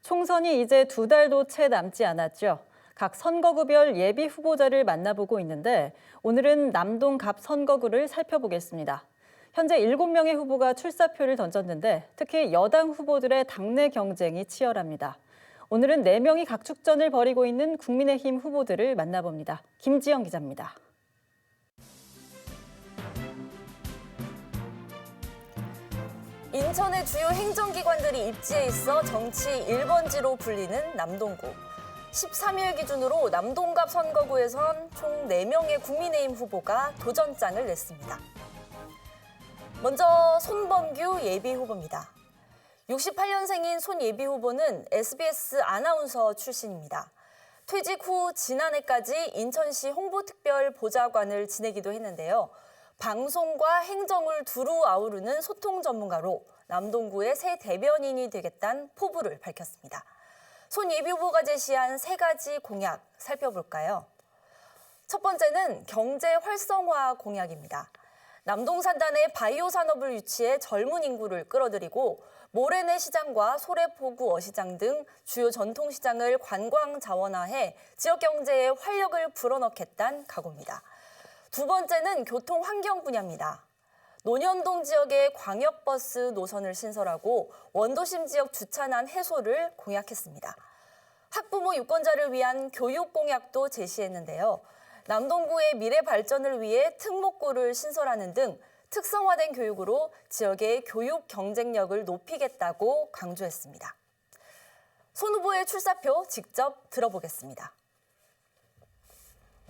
총선이 이제 2달도 채 남지 않았죠. 각 선거구별 예비 후보자를 만나보고 있는데 오늘은 남동갑 선거구를 살펴보겠습니다. 현재 7명의 후보가 출사표를 던졌는데 특히 여당 후보들의 당내 경쟁이 치열합니다. 오늘은 4명이 각축전을 벌이고 있는 국민의힘 후보들을 만나봅니다. 김지영 기자입니다. 인천의 주요 행정기관들이 입지해 있어 정치 1번지로 불리는 남동구. 13일 기준으로 남동갑 선거구에선 총 4명의 국민의힘 후보가 도전장을 냈습니다. 먼저 손범규 예비후보입니다. 68년생인 손 예비후보는 SBS 아나운서 출신입니다. 퇴직 후 지난해까지 인천시 홍보특별 보좌관을 지내기도 했는데요. 방송과 행정을 두루 아우르는 소통 전문가로 남동구의 새 대변인이 되겠다는 포부를 밝혔습니다. 손 예비후보가 제시한 3가지 공약 살펴볼까요? 첫 번째는 경제 활성화 공약입니다. 남동산단에 바이오 산업을 유치해 젊은 인구를 끌어들이고 모래내 시장과 소래포구 어시장 등 주요 전통시장을 관광 자원화해 지역 경제에 활력을 불어넣겠다는 각오입니다. 두 번째는 교통 환경 분야입니다. 논현동 지역의 광역버스 노선을 신설하고 원도심 지역 주차난 해소를 공약했습니다. 학부모 유권자를 위한 교육 공약도 제시했는데요. 남동구의 미래 발전을 위해 특목고를 신설하는 등 특성화된 교육으로 지역의 교육 경쟁력을 높이겠다고 강조했습니다. 손 후보의 출사표 직접 들어보겠습니다.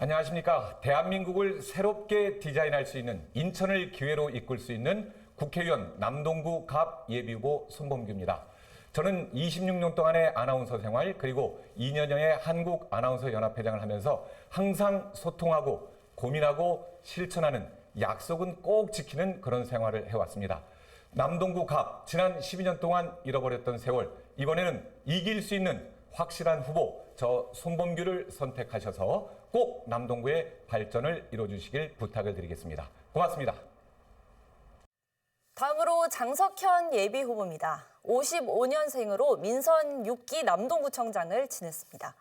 안녕하십니까. 대한민국을 새롭게 디자인할 수 있는 인천을 기회로 이끌 수 있는 국회의원 남동구 갑 예비후보 손범규입니다. 저는 26년 동안의 아나운서 생활 그리고 2년여의 한국아나운서연합회장을 하면서 항상 소통하고 고민하고 실천하는 약속은 꼭 지키는 그런 생활을 해왔습니다. 남동구 갑, 지난 12년 동안 잃어버렸던 세월, 이번에는 이길 수 있는 확실한 후보, 저 손범규를 선택하셔서 꼭 남동구의 발전을 이뤄주시길 부탁을 드리겠습니다. 고맙습니다. 다음으로 장석현 예비후보입니다. 55년생으로 민선 6기 남동구청장을 지냈습니다.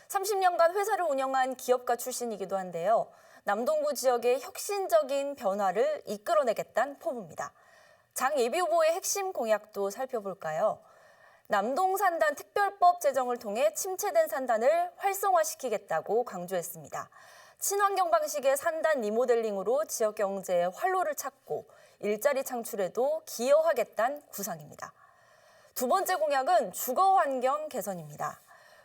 30년간 회사를 운영한 기업가 출신이기도 한데요. 남동구 지역의 혁신적인 변화를 이끌어내겠다는 포부입니다. 장 예비후보의 핵심 공약도 살펴볼까요? 남동산단 특별법 제정을 통해 침체된 산단을 활성화시키겠다고 강조했습니다. 친환경 방식의 산단 리모델링으로 지역 경제에 활로를 찾고 일자리 창출에도 기여하겠다는 구상입니다. 두 번째 공약은 주거 환경 개선입니다.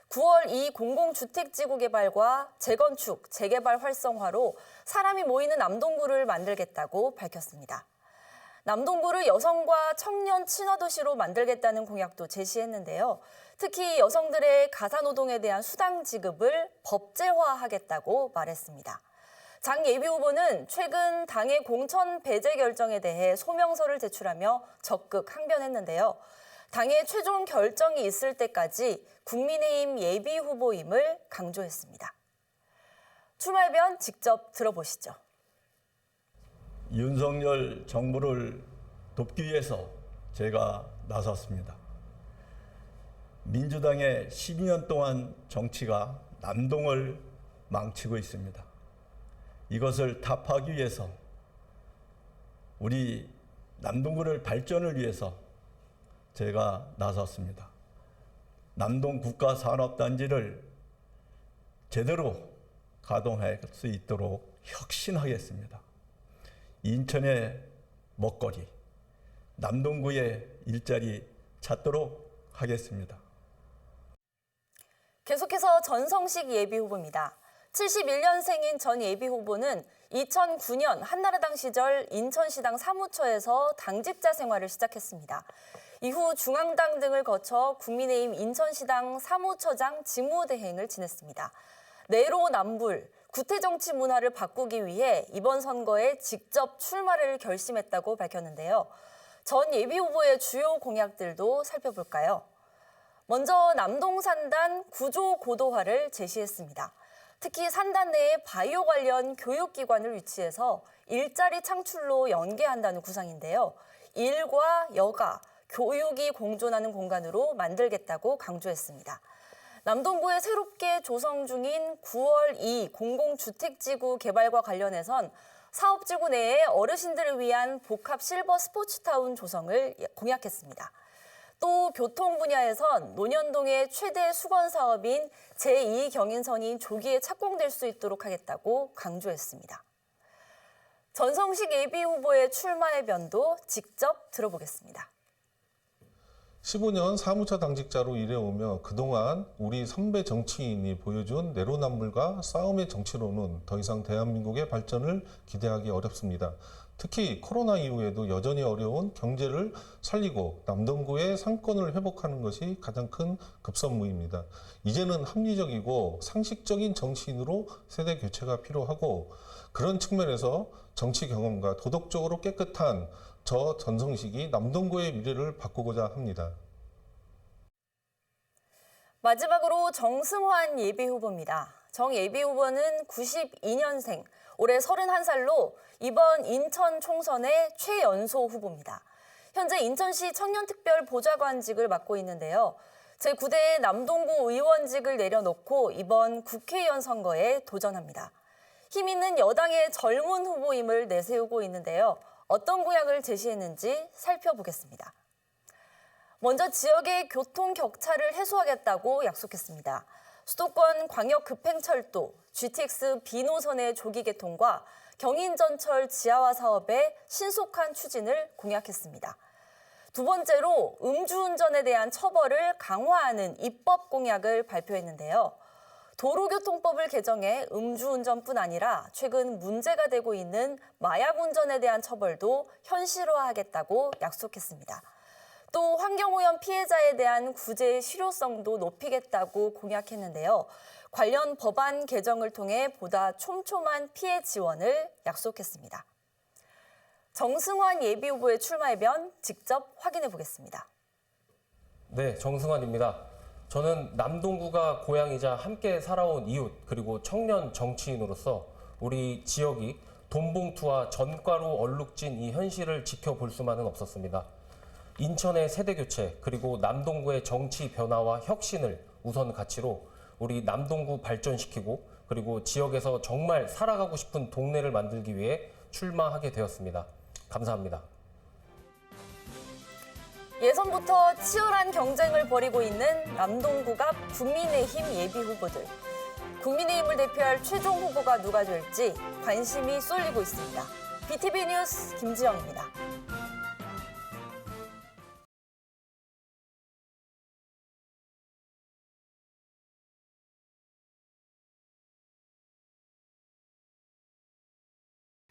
9월 2 공공주택지구 개발과 재건축, 재개발 활성화로 사람이 모이는 남동구를 만들겠다고 밝혔습니다. 남동구를 여성과 청년 친화도시로 만들겠다는 공약도 제시했는데요. 특히 여성들의 가사노동에 대한 수당 지급을 법제화하겠다고 말했습니다. 장 예비후보는 최근 당의 공천 배제 결정에 대해 소명서를 제출하며 적극 항변했는데요. 당의 최종 결정이 있을 때까지 국민의힘 예비후보임을 강조했습니다. 출마변 직접 들어보시죠. 윤석열 정부를 돕기 위해서 제가 나섰습니다. 민주당의 12년 동안 정치가 남동을 망치고 있습니다. 이것을 타파하기 위해서 우리 남동구를 발전을 위해서 제가 나섰습니다. 남동 국가산업단지를 제대로 가동할 수 있도록 혁신하겠습니다. 인천의 먹거리, 남동구의 일자리 찾도록 하겠습니다. 계속해서 전성식 예비후보입니다. 71년생인 전 예비후보는 2009년 한나라당 시절 인천시당 사무처에서 당직자 생활을 시작했습니다. 이후 중앙당 등을 거쳐 국민의힘 인천시당 사무처장 직무대행을 지냈습니다. 내로남불, 구태정치 문화를 바꾸기 위해 이번 선거에 직접 출마를 결심했다고 밝혔는데요. 전 예비후보의 주요 공약들도 살펴볼까요? 먼저 남동산단 구조 고도화를 제시했습니다. 특히 산단 내에 바이오 관련 교육기관을 유치해서 일자리 창출로 연계한다는 구상인데요. 일과 여가, 교육이 공존하는 공간으로 만들겠다고 강조했습니다. 남동구에 새롭게 조성 중인 9월 2 공공주택지구 개발과 관련해선 사업지구 내에 어르신들을 위한 복합 실버 스포츠타운 조성을 공약했습니다. 또 교통 분야에선 논현동의 최대 수건 사업인 제2경인선이 조기에 착공될 수 있도록 하겠다고 강조했습니다. 전성식 예비후보의 출마의 변도 직접 들어보겠습니다. 15년 사무처 당직자로 일해오며 그동안 우리 선배 정치인이 보여준 내로남불과 싸움의 정치로는 더 이상 대한민국의 발전을 기대하기 어렵습니다. 특히 코로나 이후에도 여전히 어려운 경제를 살리고 남동구의 상권을 회복하는 것이 가장 큰 급선무입니다. 이제는 합리적이고 상식적인 정치인으로 세대 교체가 필요하고 그런 측면에서 정치 경험과 도덕적으로 깨끗한 저 전성식이 남동구의 미래를 바꾸고자 합니다. 마지막으로 정승환 예비후보입니다. 정 예비후보는 92년생, 올해 31살로 이번 인천 총선의 최연소 후보입니다. 현재 인천시 청년특별 보좌관직을 맡고 있는데요. 제9대 남동구 의원직을 내려놓고 이번 국회의원 선거에 도전합니다. 힘 있는 여당의 젊은 후보임을 내세우고 있는데요. 어떤 공약을 제시했는지 살펴보겠습니다. 먼저 지역의 교통 격차를 해소하겠다고 약속했습니다. 수도권 광역급행철도, GTX B노선의 조기 개통과 경인전철 지하화 사업의 신속한 추진을 공약했습니다. 두 번째로 음주운전에 대한 처벌을 강화하는 입법 공약을 발표했는데요. 도로교통법을 개정해 음주운전뿐 아니라 최근 문제가 되고 있는 마약운전에 대한 처벌도 현실화하겠다고 약속했습니다. 또 환경오염 피해자에 대한 구제 실효성도 높이겠다고 공약했는데요. 관련 법안 개정을 통해 보다 촘촘한 피해 지원을 약속했습니다. 정승환 예비후보의 출마의 변 직접 확인해 보겠습니다. 네, 정승환입니다. 저는 남동구가 고향이자 함께 살아온 이웃 그리고 청년 정치인으로서 우리 지역이 돈봉투와 전과로 얼룩진 이 현실을 지켜볼 수만은 없었습니다. 인천의 세대교체 그리고 남동구의 정치 변화와 혁신을 우선 가치로 우리 남동구 발전시키고 그리고 지역에서 정말 살아가고 싶은 동네를 만들기 위해 출마하게 되었습니다. 감사합니다. 예선부터 치열한 경쟁을 벌이고 있는 남동구 갑 국민의힘 예비후보들. 국민의힘을 대표할 최종 후보가 누가 될지 관심이 쏠리고 있습니다. BTV 뉴스 김지영입니다.